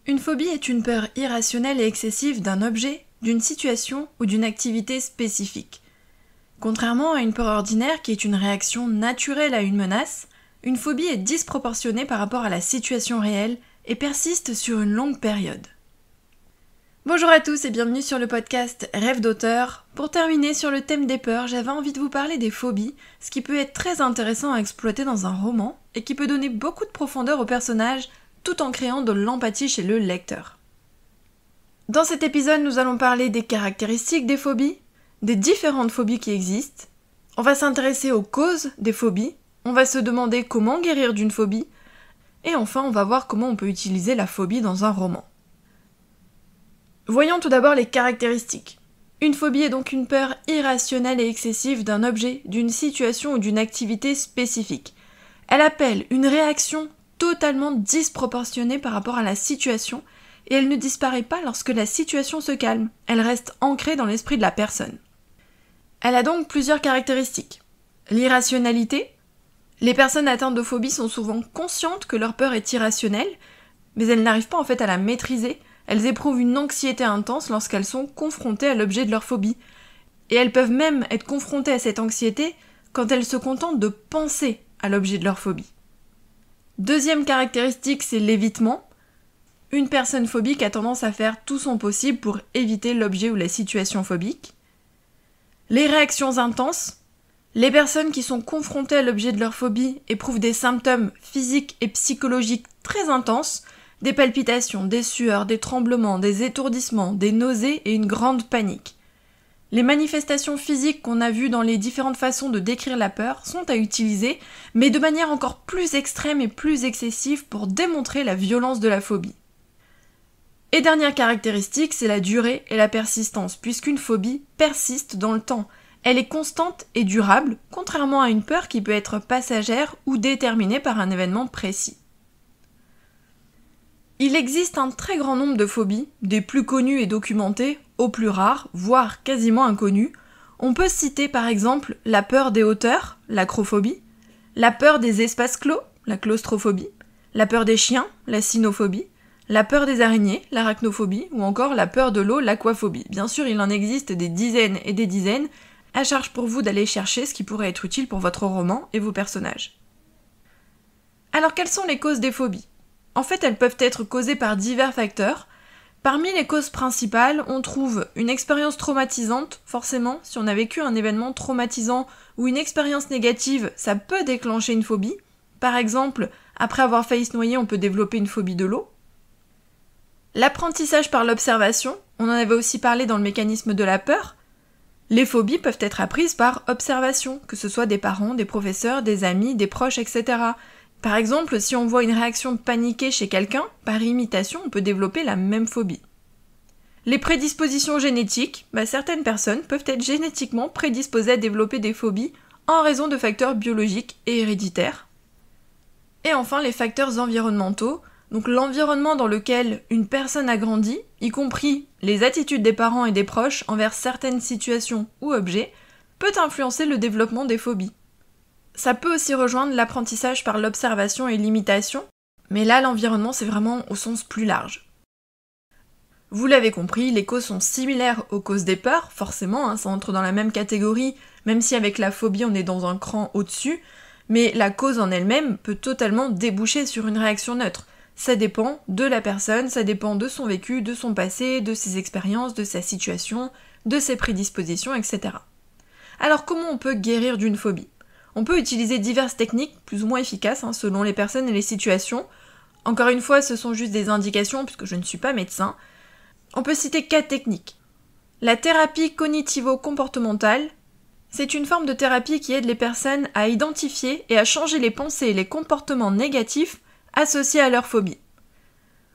Une phobie est une peur irrationnelle et excessive d'un objet, d'une situation ou d'une activité spécifique. Contrairement à une peur ordinaire qui est une réaction naturelle à une menace, une phobie est disproportionnée par rapport à la situation réelle et persiste sur une longue période. Bonjour à tous et bienvenue sur le podcast Rêve d'auteur. Pour terminer sur le thème des peurs, j'avais envie de vous parler des phobies, ce qui peut être très intéressant à exploiter dans un roman et qui peut donner beaucoup de profondeur au personnage tout en créant de l'empathie chez le lecteur. Dans cet épisode, nous allons parler des caractéristiques des phobies, des différentes phobies qui existent. On va s'intéresser aux causes des phobies, on va se demander comment guérir d'une phobie, et enfin on va voir comment on peut utiliser la phobie dans un roman. Voyons tout d'abord les caractéristiques. Une phobie est donc une peur irrationnelle et excessive d'un objet, d'une situation ou d'une activité spécifique. Elle appelle une réaction totalement disproportionnée par rapport à la situation et elle ne disparaît pas lorsque la situation se calme. Elle reste ancrée dans l'esprit de la personne. Elle a donc plusieurs caractéristiques. L'irrationalité. Les personnes atteintes de phobie sont souvent conscientes que leur peur est irrationnelle, mais elles n'arrivent pas en fait à la maîtriser. Elles éprouvent une anxiété intense lorsqu'elles sont confrontées à l'objet de leur phobie. Et elles peuvent même être confrontées à cette anxiété quand elles se contentent de penser à l'objet de leur phobie. Deuxième caractéristique, c'est l'évitement. Une personne phobique a tendance à faire tout son possible pour éviter l'objet ou la situation phobique. Les réactions intenses. Les personnes qui sont confrontées à l'objet de leur phobie éprouvent des symptômes physiques et psychologiques très intenses, des palpitations, des sueurs, des tremblements, des étourdissements, des nausées et une grande panique. Les manifestations physiques qu'on a vues dans les différentes façons de décrire la peur sont à utiliser, mais de manière encore plus extrême et plus excessive pour démontrer la violence de la phobie. Et dernière caractéristique, c'est la durée et la persistance, puisqu'une phobie persiste dans le temps. Elle est constante et durable, contrairement à une peur qui peut être passagère ou déterminée par un événement précis. Il existe un très grand nombre de phobies, des plus connues et documentées aux plus rares, voire quasiment inconnues. On peut citer par exemple la peur des hauteurs, l'acrophobie, la peur des espaces clos, la claustrophobie, la peur des chiens, la cynophobie, la peur des araignées, l'arachnophobie, ou encore la peur de l'eau, l'aquaphobie. Bien sûr, il en existe des dizaines et des dizaines, à charge pour vous d'aller chercher ce qui pourrait être utile pour votre roman et vos personnages. Alors quelles sont les causes des phobies ? En fait, elles peuvent être causées par divers facteurs. Parmi les causes principales, on trouve une expérience traumatisante, forcément, si on a vécu un événement traumatisant ou une expérience négative, ça peut déclencher une phobie. Par exemple, après avoir failli se noyer, on peut développer une phobie de l'eau. L'apprentissage par l'observation, on en avait aussi parlé dans le mécanisme de la peur. Les phobies peuvent être apprises par observation, que ce soit des parents, des professeurs, des amis, des proches, etc. Par exemple, si on voit une réaction paniquée chez quelqu'un, par imitation, on peut développer la même phobie. Les prédispositions génétiques, certaines personnes peuvent être génétiquement prédisposées à développer des phobies en raison de facteurs biologiques et héréditaires. Et enfin, les facteurs environnementaux, donc l'environnement dans lequel une personne a grandi, y compris les attitudes des parents et des proches envers certaines situations ou objets, peut influencer le développement des phobies. Ça peut aussi rejoindre l'apprentissage par l'observation et l'imitation, mais là l'environnement c'est vraiment au sens plus large. Vous l'avez compris, les causes sont similaires aux causes des peurs, forcément, ça entre dans la même catégorie, même si avec la phobie on est dans un cran au-dessus, mais la cause en elle-même peut totalement déboucher sur une réaction neutre. Ça dépend de la personne, ça dépend de son vécu, de son passé, de ses expériences, de sa situation, de ses prédispositions, etc. Alors comment on peut guérir d'une phobie ? On peut utiliser diverses techniques, plus ou moins efficaces, selon les personnes et les situations. Encore une fois, ce sont juste des indications, puisque je ne suis pas médecin. On peut citer 4 techniques. La thérapie cognitivo-comportementale, c'est une forme de thérapie qui aide les personnes à identifier et à changer les pensées et les comportements négatifs associés à leur phobie.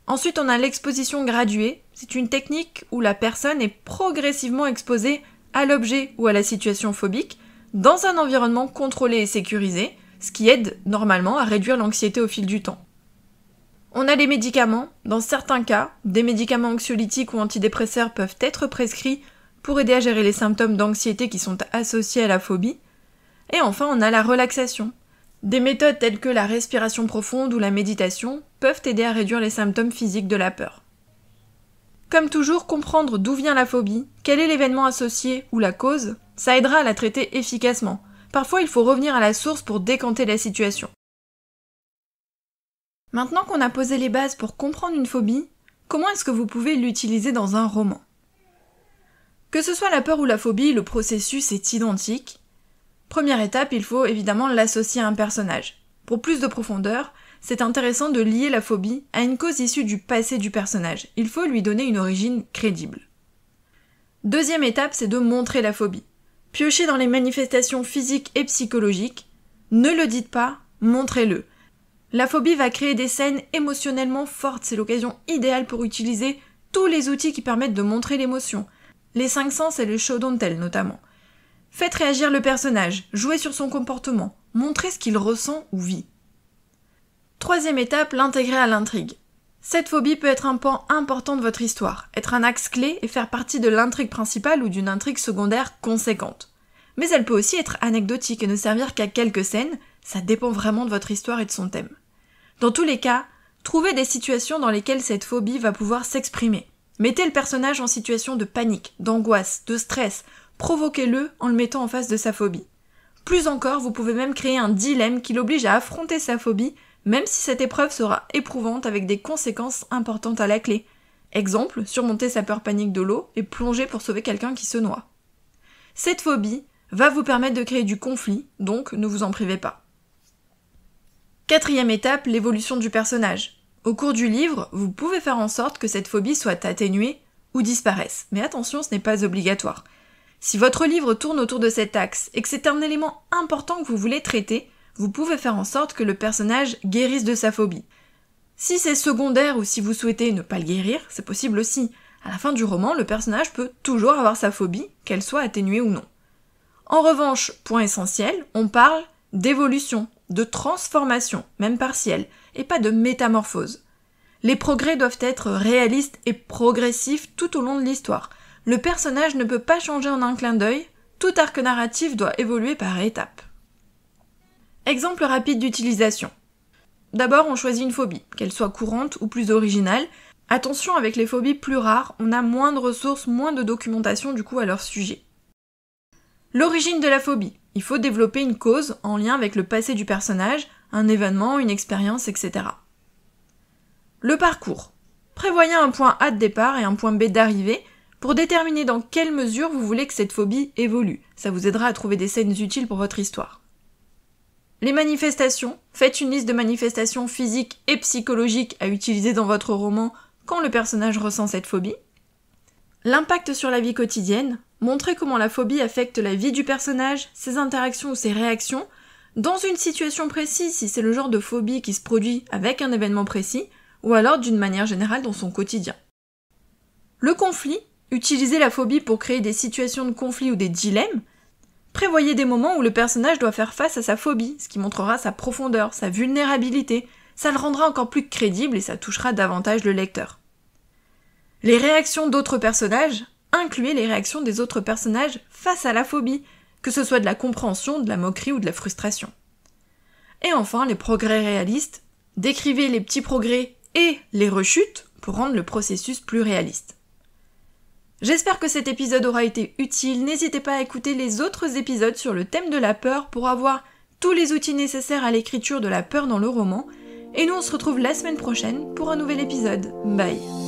Ensuite, on a l'exposition graduée. C'est une technique où la personne est progressivement exposée à l'objet ou à la situation phobique, dans un environnement contrôlé et sécurisé, ce qui aide normalement à réduire l'anxiété au fil du temps. On a les médicaments. Dans certains cas, des médicaments anxiolytiques ou antidépresseurs peuvent être prescrits pour aider à gérer les symptômes d'anxiété qui sont associés à la phobie. Et enfin, on a la relaxation. Des méthodes telles que la respiration profonde ou la méditation peuvent aider à réduire les symptômes physiques de la peur. Comme toujours, comprendre d'où vient la phobie, quel est l'événement associé ou la cause, ça aidera à la traiter efficacement. Parfois, il faut revenir à la source pour décanter la situation. Maintenant qu'on a posé les bases pour comprendre une phobie, comment est-ce que vous pouvez l'utiliser dans un roman ? Que ce soit la peur ou la phobie, le processus est identique. Première étape, il faut évidemment l'associer à un personnage. Pour plus de profondeur, c'est intéressant de lier la phobie à une cause issue du passé du personnage. Il faut lui donner une origine crédible. Deuxième étape, c'est de montrer la phobie. Piochez dans les manifestations physiques et psychologiques. Ne le dites pas, montrez-le. La phobie va créer des scènes émotionnellement fortes. C'est l'occasion idéale pour utiliser tous les outils qui permettent de montrer l'émotion. Les 5 sens et le show don't tell notamment. Faites réagir le personnage, jouez sur son comportement, montrez ce qu'il ressent ou vit. Troisième étape, l'intégrer à l'intrigue. Cette phobie peut être un pan important de votre histoire, être un axe clé et faire partie de l'intrigue principale ou d'une intrigue secondaire conséquente. Mais elle peut aussi être anecdotique et ne servir qu'à quelques scènes, ça dépend vraiment de votre histoire et de son thème. Dans tous les cas, trouvez des situations dans lesquelles cette phobie va pouvoir s'exprimer. Mettez le personnage en situation de panique, d'angoisse, de stress, provoquez-le en le mettant en face de sa phobie. Plus encore, vous pouvez même créer un dilemme qui l'oblige à affronter sa phobie, même si cette épreuve sera éprouvante avec des conséquences importantes à la clé. Exemple, surmonter sa peur panique de l'eau et plonger pour sauver quelqu'un qui se noie. Cette phobie va vous permettre de créer du conflit, donc ne vous en privez pas. Quatrième étape, l'évolution du personnage. Au cours du livre, vous pouvez faire en sorte que cette phobie soit atténuée ou disparaisse. Mais attention, ce n'est pas obligatoire. Si votre livre tourne autour de cet axe et que c'est un élément important que vous voulez traiter, vous pouvez faire en sorte que le personnage guérisse de sa phobie. Si c'est secondaire ou si vous souhaitez ne pas le guérir, c'est possible aussi. À la fin du roman, le personnage peut toujours avoir sa phobie, qu'elle soit atténuée ou non. En revanche, point essentiel, on parle d'évolution, de transformation, même partielle, et pas de métamorphose. Les progrès doivent être réalistes et progressifs tout au long de l'histoire. Le personnage ne peut pas changer en un clin d'œil, tout arc narratif doit évoluer par étapes. Exemple rapide d'utilisation. D'abord, on choisit une phobie, qu'elle soit courante ou plus originale. Attention, avec les phobies plus rares, on a moins de ressources, moins de documentation du coup à leur sujet. L'origine de la phobie. Il faut développer une cause en lien avec le passé du personnage, un événement, une expérience, etc. Le parcours. Prévoyez un point A de départ et un point B d'arrivée pour déterminer dans quelle mesure vous voulez que cette phobie évolue. Ça vous aidera à trouver des scènes utiles pour votre histoire. Les manifestations. Faites une liste de manifestations physiques et psychologiques à utiliser dans votre roman quand le personnage ressent cette phobie. L'impact sur la vie quotidienne. Montrez comment la phobie affecte la vie du personnage, ses interactions ou ses réactions, dans une situation précise si c'est le genre de phobie qui se produit avec un événement précis, ou alors d'une manière générale dans son quotidien. Le conflit. Utilisez la phobie pour créer des situations de conflit ou des dilemmes. Prévoyez des moments où le personnage doit faire face à sa phobie, ce qui montrera sa profondeur, sa vulnérabilité. Ça le rendra encore plus crédible et ça touchera davantage le lecteur. Les réactions d'autres personnages. Incluez les réactions des autres personnages face à la phobie, que ce soit de la compréhension, de la moquerie ou de la frustration. Et enfin, les progrès réalistes. Décrivez les petits progrès et les rechutes pour rendre le processus plus réaliste. J'espère que cet épisode aura été utile. N'hésitez pas à écouter les autres épisodes sur le thème de la peur pour avoir tous les outils nécessaires à l'écriture de la peur dans le roman. Et nous, on se retrouve la semaine prochaine pour un nouvel épisode. Bye!